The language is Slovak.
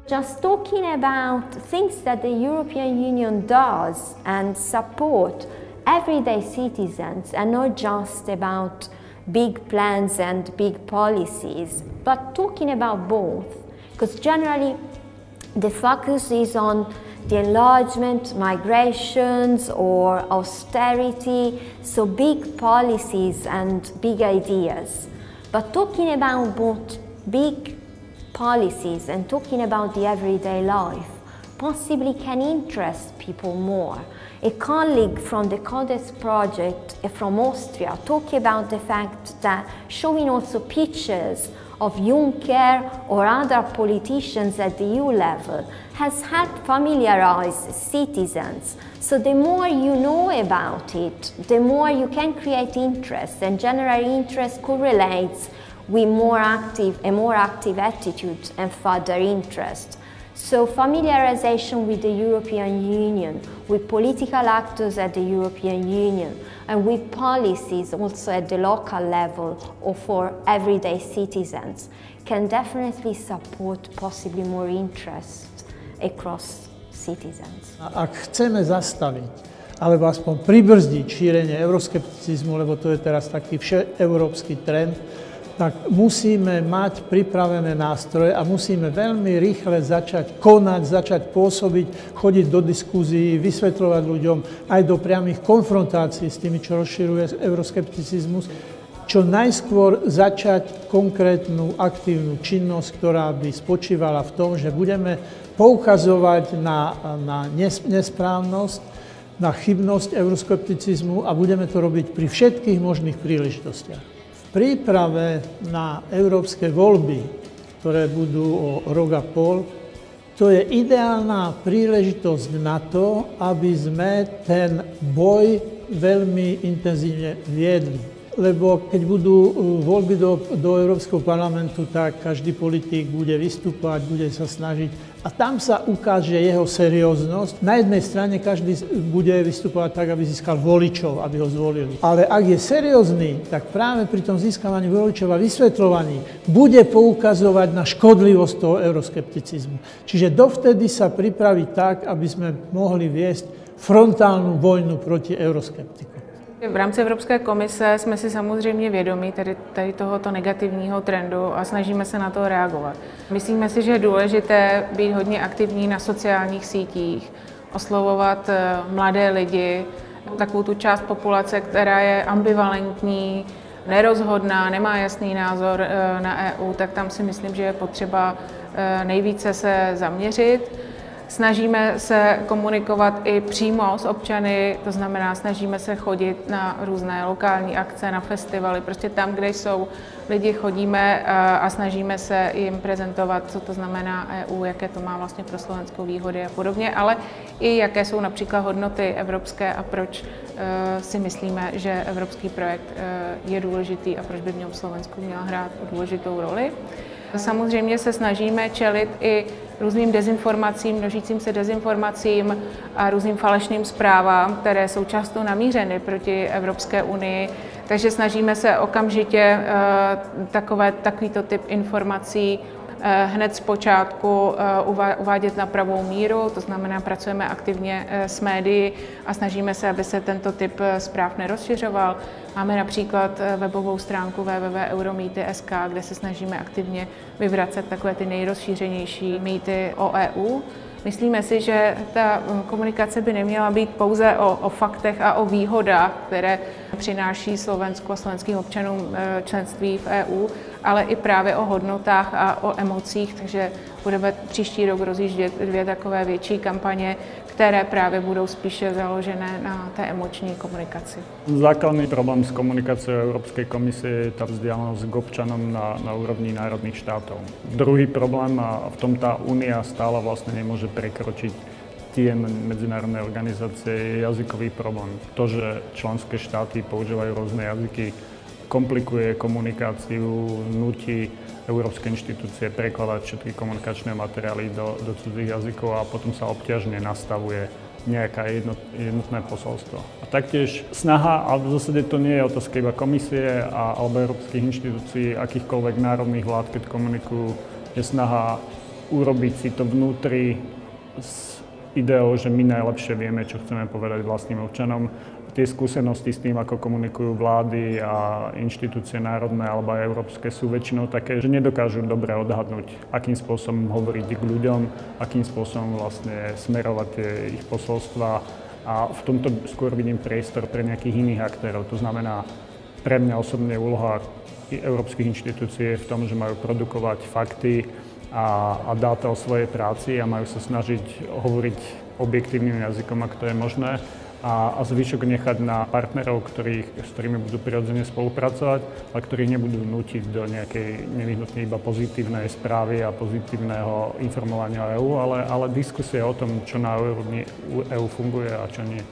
Just talking about things that the European Union does and support everyday citizens, and not just about big plans and big policies, but talking about both, because generally the focus is on the enlargement, migrations or austerity, so big policies and big ideas. But talking about both big policies and talking about the everyday life possibly can interest people more. A colleague from the Codex project from Austria talked about the fact that showing also pictures of Juncker or other politicians at the EU level has helped familiarize citizens. So the more you know about it, the more you can create interest, and general interest correlates with a more active attitude and further interest. So familiarization with the European Union, with political actors at the European Union, and with policies also at the local level or for everyday citizens can definitely support possibly more interest across citizens. Ak chceme zastaviť, alebo aspoň pribrzdiť šírenie euroskepticizmu, lebo to je teraz taký všeeurópsky trend, tak musíme mať pripravené nástroje a musíme veľmi rýchle začať konať, začať pôsobiť, chodiť do diskuzií, vysvetľovať ľuďom aj do priamych konfrontácií s tými, čo rozširuje euroskepticizmus, čo najskôr začať konkrétnu aktívnu činnosť, ktorá by spočívala v tom, že budeme poukazovať na nesprávnosť, na chybnosť euroskepticizmu a budeme to robiť pri všetkých možných príležitostiach. V príprave na európske voľby, ktoré budú o rok a pol, to je ideálna príležitosť na to, aby sme ten boj veľmi intenzívne viedli. Lebo keď budú voľby do Európskeho parlamentu, tak každý politik bude vystupovať, bude sa snažiť a tam sa ukáže jeho serióznosť. Na jednej strane každý bude vystupovať tak, aby získal voličov, aby ho zvolili. Ale ak je seriózny, tak práve pri tom získavaní voličov a vysvetľovaní bude poukazovať na škodlivosť toho euroskepticizmu. Čiže dovtedy sa pripraviť tak, aby sme mohli viesť frontálnu vojnu proti euroskeptiku. V rámci Evropské komise jsme si samozřejmě vědomi tady tohoto negativního trendu a snažíme se na to reagovat. Myslíme si, že je důležité být hodně aktivní na sociálních sítích, oslovovat mladé lidi, takovou tu část populace, která je ambivalentní, nerozhodná, nemá jasný názor na EU, tak tam si myslím, že je potřeba nejvíce se zaměřit. Snažíme se komunikovat i přímo s občany, to znamená, snažíme se chodit na různé lokální akce, na festivaly, prostě tam, kde jsou lidi, chodíme a snažíme se jim prezentovat, co to znamená EU, jaké to má vlastně pro Slovenskou výhody a podobně, ale i jaké jsou například hodnoty evropské a proč si myslíme, že evropský projekt je důležitý a proč by v něm Slovensku měla hrát důležitou roli. Samozřejmě se snažíme čelit i různým dezinformacím, množícím se dezinformacím a různým falešným zprávám, které jsou často namířeny proti Evropské unii. Takže snažíme se okamžitě takovýto typ informací hned z počátku uvádět na pravou míru, to znamená, pracujeme aktivně s médii a snažíme se, aby se tento typ zpráv nerozšiřoval. Máme například webovou stránku www.euromýty.sk, kde se snažíme aktivně vyvracet takové ty nejrozšířenější mýty o EU. Myslíme si, že ta komunikace by neměla být pouze o faktech a o výhodách, které přináší Slovensku a slovenským občanům členství v EU, ale i právě o hodnotách a o emocích, takže budeme příští rok rozjíždět 2 takové větší kampaně, které právě budou spíše založené na té emoční komunikaci. Základný problém s komunikáciou Európskej komisie je tá vzdialenosť k občanom na úrovni národných štátov. Druhý problém, a v tom tá únia stále vlastne nemôže prekročiť tie medzinárodné organizácie, je jazykový problém. To, že členské štáty používajú rôzne jazyky, komplikuje komunikáciu, nutí európske inštitúcie prekladať všetky komunikačné materiály do cudzích jazykov a potom sa obťažne nastavuje nejaké jednotné posolstvo. A taktiež snaha, ale v zásade to nie je otázka iba komisie alebo európskych inštitúcií, akýchkoľvek národných vlád, keď komunikujú, je snaha urobiť si to vnútri s ideou, že my najlepšie vieme, čo chceme povedať vlastným občanom. Tie skúsenosti s tým, ako komunikujú vlády a inštitúcie národné alebo aj európske, sú väčšinou také, že nedokážu dobre odhadnúť, akým spôsobom hovoriť k ľuďom, akým spôsobom vlastne smerovať tie ich posolstva. A v tomto skôr vidím priestor pre nejakých iných aktérov. To znamená, pre mňa osobne úloha európskych inštitúcií je v tom, že majú produkovať fakty a dáta o svojej práci a majú sa snažiť hovoriť objektívnym jazykom, ak to je možné. A zvyšok nechať na partnerov, s ktorými budú prirodzene spolupracovať, a ktorých nebudú nútiť do nejakej nevyhnutne iba pozitívnej správy a pozitívneho informovania o EÚ, ale diskusie o tom, čo na úrovni EÚ funguje a čo nie.